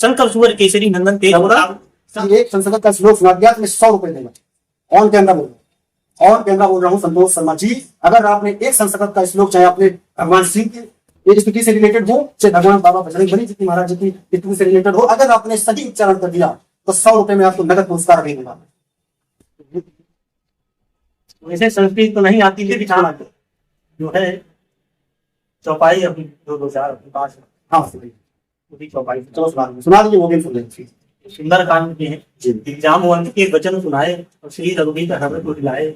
शंकर सुवर केसरी नंदन तेज प्रताप। एक संस्कृत का श्लोक सुना दिया तो मैं 100 रुपए देगा। ऑन कैमरा बोल रहा हूँ, ऑन कैमरा बोल रहा हूँ संतोष शर्मा जी। अगर आपने एक संस्कृत का श्लोक, चाहे आपने भगवान श्री की ये स्थिति से रिलेटेड हो, चाहे भगवान बाबा बजरंग बली जी की महाराज जी की स्थिति से रिलेटेड हो, अगर आपने सही उच्चारण कर दिया तो 100 रुपए में आपको नगद पुरस्कार देगा। वैसे संस्कृत तो नहीं आती, लेकिन जो है चौपाई अभी 2-4 अपने पास है। हाँ पूरी चौपाई चलो सुना दीजिए, वो भी सुन लेंगे। सुंदर कांड के हैं। जामवंत के वचन सुनाए और श्री रघुवीर हृदय को हिलाए।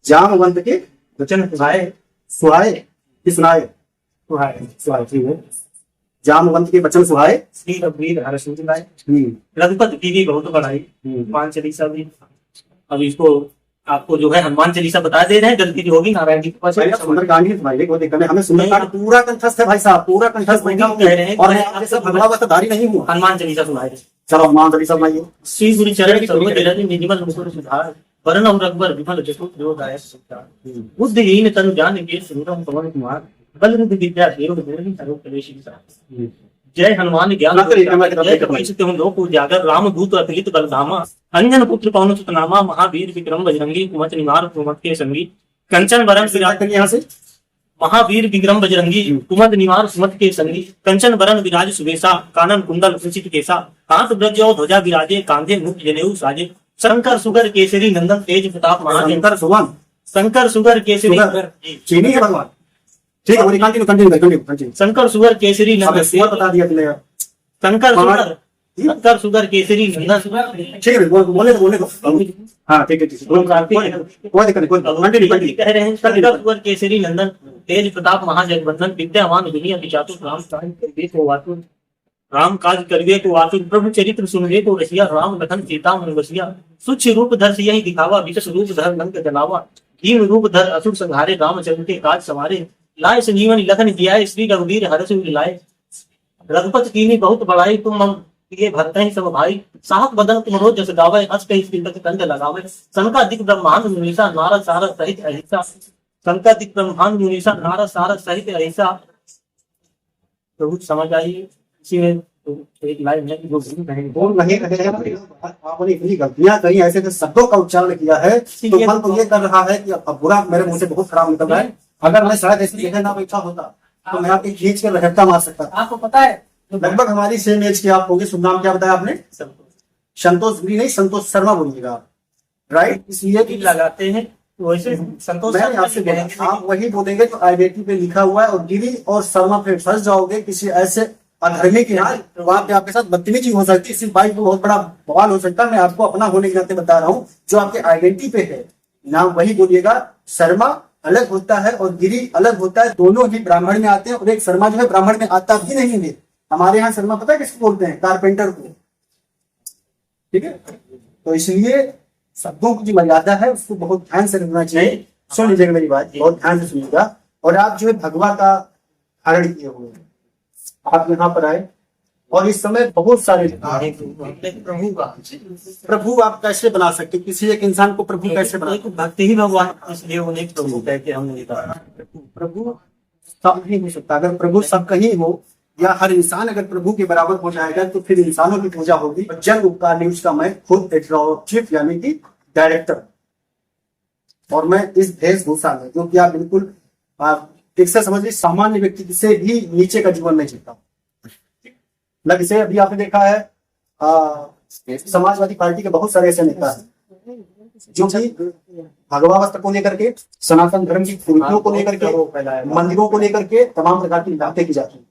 जामवंत के वचन सुनाए, सुहाए कि सुनाए? सुहाए, सुहाए, ठीक है। जामवंत के वचन सुहाए, श्री रघुवीर हर्ष लाए। रघुपति की भी बहुत बड़ाई। हनुमान चालीसा भी, अब इसको आपको जो है हनुमान चालीसा बता दे रहे हैं, गलती जो होगी नारायण की कृपा से। सुंदरकांड ही सुनाइए, वो देखने में हमें सुंदरकांड पूरा कंठस्थ है भाई साहब, पूरा कंठस्थ कह रहे हैं और मैं आपके साथ भगवावतधारी नहीं हूँ। हनुमान चालीसा सुनाए। चलो हनुमान चालीसा सुनाइए। श्री गुरु चरण सरोज रज निजमल मुकुर सुधार, वरण रघुबर विमल जसु जो दायक सुधार। बुद्धिहीन तनु जानिके सुमिरन पवन कुमार, बल बुद्धि विद्या देव गुरु सर्वोपदेश विचार। जय हनुमान ज्ञान जय कपीश तिहुँ लोक उजागर, राम दूत अतुलित बलधामा, अंजन पुत्र पवन सुत नामा, महावीर विक्रम बजरंगी, कुमति निवार कुमत के संगी। कंचन बरन विराज, यहाँ से महावीर विक्रम बजरंगी, कुमद निवार सुमत के संगी। कंचन बरन विराज सुबेसा, कानन कुंडल कुंचित केसा, हाथ ब्रज और ध्वजा विराजे, कांधे मुख जनेऊ साजे। शंकर सुगर केसरी नंदन तेज प्रताप महादेव। शंकर सुगन, शंकर सुगर केसरी चीनी है भगवान। ठीक है, वो continue continue continue. Shankar sugar Kesari नंदन, सुगर बता दिया तुमने। शंकर सुगर केसरी नंदन। ठीक है, बोले दो। हाँ ठीक है, कोई दिक्कत नहीं, कंटिन्यू कह रहे हैं शंकर सुगर केसरी नंदन तेज प्रताप महाजगवंदन, विद्यावान दुनिया विचातुर, राम काज करिए को आतुर, प्रभु चरित्र सुनिए को रसिया, राम लखन सीता मन बसिया। सुच्छ रूप धर सियहि दिखावा, विकस रूप धर लंक जलावा। भीम रूप धर असुर संहारे, रामचंद्र के काज सवारे। लाए संजीवन लखन जियाए, श्री रघुवीर हर्ष लाए। रघुपति कीन्ही बहुत बड़ाई, तुम मम प्रिय भरते हैं सब भाई। साहस बदन तुम रोज जस गावे, हंस कहि श्रीपति कंठ लगावे। सनकादिक ब्रह्मांड मुनीसा, नारद सारद सहित अहिसा। सनकादिक ब्रह्मांड मुनीसा, नारद सारद सहित अहिसा। प्रभु समझ आइए, इसी में एक लाइन है कि वो आपने इतनी गलतियां करी, ऐसे शब्दों का उच्चारण किया है तो मन तो ये कर रहा है कि अब बुरा मेरे मुंह से बहुत खराब निकल रहा है। अगर मैं शायद ऐसे लिखने ना बैठा होता तो मैं आपकी खींच कर रहता मार सकता था। आपको पता है लगभग हमारी सेम एज की आप होगी। शुभ नाम क्या बताया आपने? संतोष गिरी नहीं, संतोष शर्मा बोलिएगा, राइट? इसलिए कि लगाते हैं वैसे संतोष आप वही बोलेंगे तो आईडेंटिटी पे लिखा हुआ है, और गिरी और शर्मा पे फंस जाओगे किसी ऐसे अधर्मी के हाल, वहां पे आपके साथ बदतमीजी हो सकती है। सिर्फ बाइक को बहुत बड़ा बवाल हो सकता है। मैं आपको अपना होने के नाते बता रहा हूँ, जो आपके आइडेंटिटी पे है नाम वही बोलिएगा। शर्मा अलग होता है और गिरी अलग होता है, दोनों ही ब्राह्मण में आते हैं। और एक शर्मा जो है ब्राह्मण में आता भी नहीं है। हमारे यहाँ शर्मा पता है किसको बोलते हैं? कारपेंटर को, ठीक है? तो इसलिए शब्दों की जो मर्यादा है उसको बहुत ध्यान से रखना चाहिए। सुन लीजिएगा मेरी बात, बहुत ध्यान से सुनिएगा। और आप जो है भगवा का धारण किए हुए हैं, आप यहाँ पर आए और इस समय बहुत सारे प्रभु आप कैसे बना सकते? किसी एक इंसान को प्रभु कैसे बना? भक्ति ही भगवान, इसलिए उन्हें प्रभु कह के हमने कहा। प्रभु सब नहीं हो सकता। अगर प्रभु सब कहीं हो या हर इंसान अगर प्रभु के बराबर हो जाएगा तो फिर इंसानों की पूजा होगी। जन उपकार न्यूज का मैं खुद चीफ यानी कि डायरेक्टर, और मैं इस वेशभूषा में, जो कि आप बिल्कुल ठीक से समझिए, सामान्य व्यक्ति से भी नीचे का जीवन नहीं जीता। लग से अभी आपने देखा है समाजवादी पार्टी के बहुत सारे ऐसे नेता हैं जो कि भगवा वस्त्र को लेकर के, सनातन धर्म की कुरीतियों को लेकर के, मंदिरों को लेकर के तमाम प्रकार की बातें की जाती है।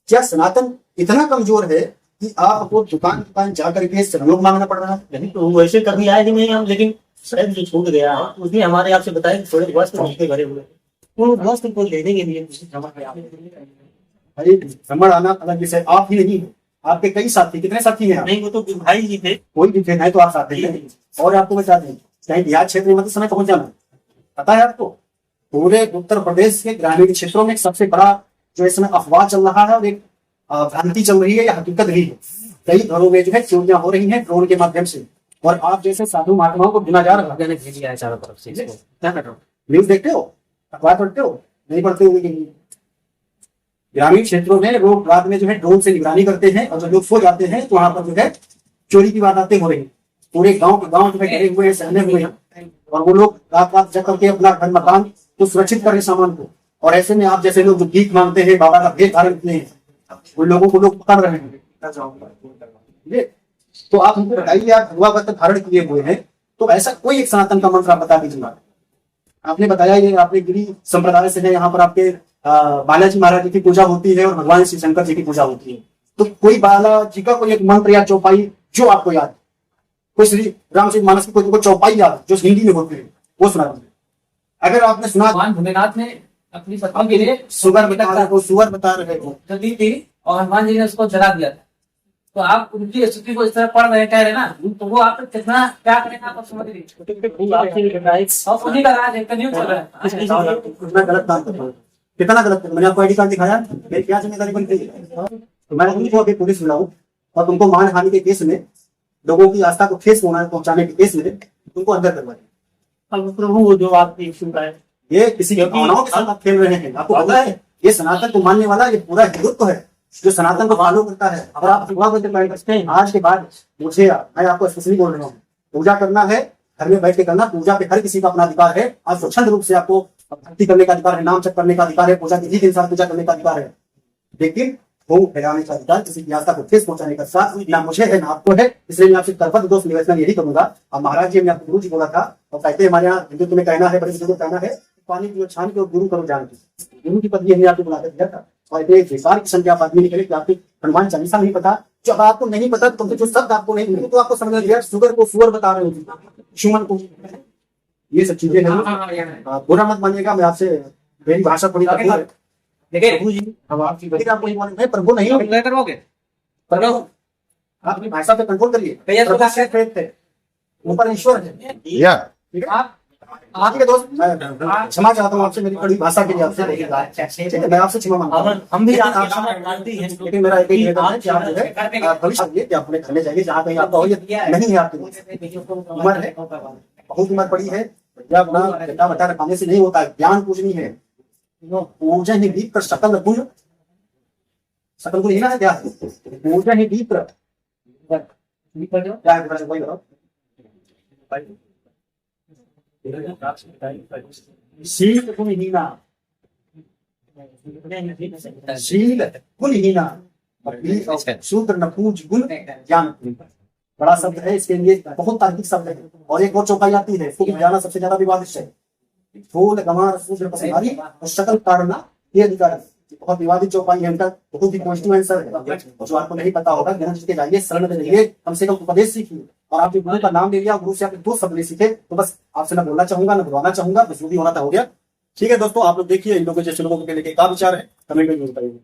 क्या सनातन इतना कमजोर है कि आपको दुकान जा करके सहयोग मांगना पड़ रहा है? नहीं तो वैसे कभी आए ही नहीं हम, लेकिन शायद जो छूट गया है उसने हमारे आपसे बताया थोड़े वस्त्र भरे हुए, उन वस्त्र को लेने के लिए भ्रमण आना अलग विषय। आप ही नहीं, आपके कई साथी, कितने साथी हैं? नहीं, वो तो भाई जी थे। कोई भी थे नहीं तो आप साथ थे। और आपको बता दें, कहीं बिहार क्षेत्र में मतलब समय पहुंच जाना, पता है आपको? पूरे उत्तर प्रदेश के ग्रामीण क्षेत्रों में सबसे बड़ा जो इस समय अफवाह चल रहा है और एक भ्रांति चल रही है या हकीकत भी है। कई घरों में जो है चोरियां हो रही हैं ड्रोन के माध्यम से, और आप जैसे साधु महात्माओं को बिना जा रहा है चारों तरफ से। क्या कर रहा हूँ? न्यूज देखते हो? अखबार पढ़ते हो? नहीं पढ़ते हुए ग्रामीण क्षेत्रों में लोग रात में जो है ड्रोन से निगरानी करते हैं, और जब लोग सो जाते हैं तो वहां पर जो है चोरी की वारदातें हो रही हैं। पूरे गांव के गांव जो है घिरे हुए हैं, सहमे हुए हैं, और वो लोग रात रात जग करके अपना घर मकान को सुरक्षित कर रहे सामान को। और ऐसे में आप जैसे लोग जो भीख मांगते हैं, बाबा का भेष धारण करते हैं, उन लोगों को लोग पकड़ रहे हैं। ये तो आप हमको बताइए, आप भगवा वस्त्र धारण किए हुए हैं, तो ऐसा कोई एक सनातन का मंत्र आप बता दीजिए। आपने बताया ये आपने गिरी संप्रदाय से है, यहाँ पर आपके बालाजी महाराज जी की पूजा होती है और भगवान श्री शंकर जी की पूजा होती है। तो कोई बालाजी का कोई एक मंत्र या चौपाई जो आपको याद, कोई श्री रामचरितमानस की कोई चौपाई याद जो हिंदी में होती है, वो सुना दीजिए। अगर आपने सुना, भगवान भोलेनाथ ने अपनी पत्नी के लिए सुगर बता रहे हो, सुअर बता रहे हो, जो दी थी और हनुमान जी ने उसको जला दिया था। तो आप उनकी स्तुति को इस तरह पढ़ रहे कह रहे ना, तो वो आप कितना क्या करेंगे आप समझ लीजिए। और उन्हीं का राज है, कलयुग चल रहा है। कितना गलत काम कर रहे हो, कितना गलत कर। मैंने आपको आईडी कार्ड दिखाया, मेरी क्या जिम्मेदारी बनती है? तो मैं तुमको अभी पुलिस बुलाऊं और तुमको मानहानि के केस में, लोगों की आस्था को ठेस पहुंचाने के केस में तुमको अंदर करवा दें। अब प्रभु वो जो आपकी सुन रहा है, ये किसी की भावनाओं के साथ आप खेल रहे हैं। आपको पता है ये सनातन को मानने वाला ये पूरा हिंदुत्व है जो सनातन को फॉलो करता है। और आप आज के बाद मुझे, मैं आपको स्पेशली बोल रहा हूँ, पूजा करना है घर में बैठ के करना। पूजा पे हर किसी का अपना अधिकार है। आप स्वच्छंद रूप से आपको भक्ति करने का अधिकार है, नाम जप करने का अधिकार है, पूजा विधि के अनुसार पूजा करने का अधिकार है। लेकिन वो फैलाने का अधिकार किसी की आस्था को ठेस पहुंचाने का साथ ना मुझे है ना आपको है। इसलिए मैं आपसे कर्तव्य दोष निवेदन यही करूंगा। अब महाराज जी ने आपको गुरु जी बोला था, और कहते हैं हमारे यहाँ हिंदुत्व में कहना है, बड़े बुजुर्ग कहना है, पानी की छान के गुरु करो जान की। गुरु की पदवी हमने आपको बुलाकर दिया था। और इतने बेकार किस्म के आप आदमी निकले कि आपको हनुमान चालीसा नहीं पता। जब आपको नहीं पता तो जो शब्द आपको नहीं मिले तो आपको समझ लिया सुगर को सुअर बता रहे हो, सुमन को, ये सब चीजें हैं। बुरा मत मानिएगा, मैं आपसे मेरी भाषा थोड़ी देखिए प्रभु जी अब आपकी आपको नहीं मालूम है, प्रभु नहीं हो, करोगे आप अपनी भाषा पे कंट्रोल करिए। भैया, प्रभु से प्रेरित है, ऊपर ईश्वर है। ठीक है, आप आपके दोस्त, मैं क्षमा चाहता हूँ आपसे, मेरी कड़ी भाषा के लिए आपसे। ठीक है, मैं आपसे क्षमा मांगता हूँ। हम भी आपकी क्षमा मानते हैं। लेकिन मेरा एक ही निवेदन है कि आप जो है भविष्य में कि आप अपने घर में जाइए जहाँ कहीं आपका हो नहीं है, आपकी उम्र है, बहुत उम्र पड़ी है। भैया अपना बेटा बटा रखाने से नहीं होता, ज्ञान पूजनी है। पूजा ही दीप सकल गुण, सकल गुण ही ना है क्या? पूजा ही दीप क्या है, वही बताओ। शील गुणहीना, शील गुणहीना, शूद्र नपूज गुण ज्ञान। बड़ा शब्द है, इसके लिए बहुत तार्किक शब्द है। और एक और चौपाई आती है, इसको बजाना सबसे ज्यादा विवादित है। फूल गमार शूद्र पसनारी और शकल ताड़ना ये अधिकार, बहुत विवादित चौपाई है। उनका बहुत ही पॉजिटिव आंसर है। जो आपको नहीं पता होगा, गुरु जी के जाइए, शरण में रहिए, कम से कम उपदेश सीखिए। और आपके गुरु का नाम ले लिया, गुरु से आपने 2 शब्द नहीं सीखे, तो बस आपसे ना बोलना चाहूंगा ना बुलवाना चाहूंगा, बस वो भी होना था, हो गया। ठीक है दोस्तों, आप लोग देखिए इन लोगों जैसे लोगों के लेके क्या विचार है, कमेंट में बताइए।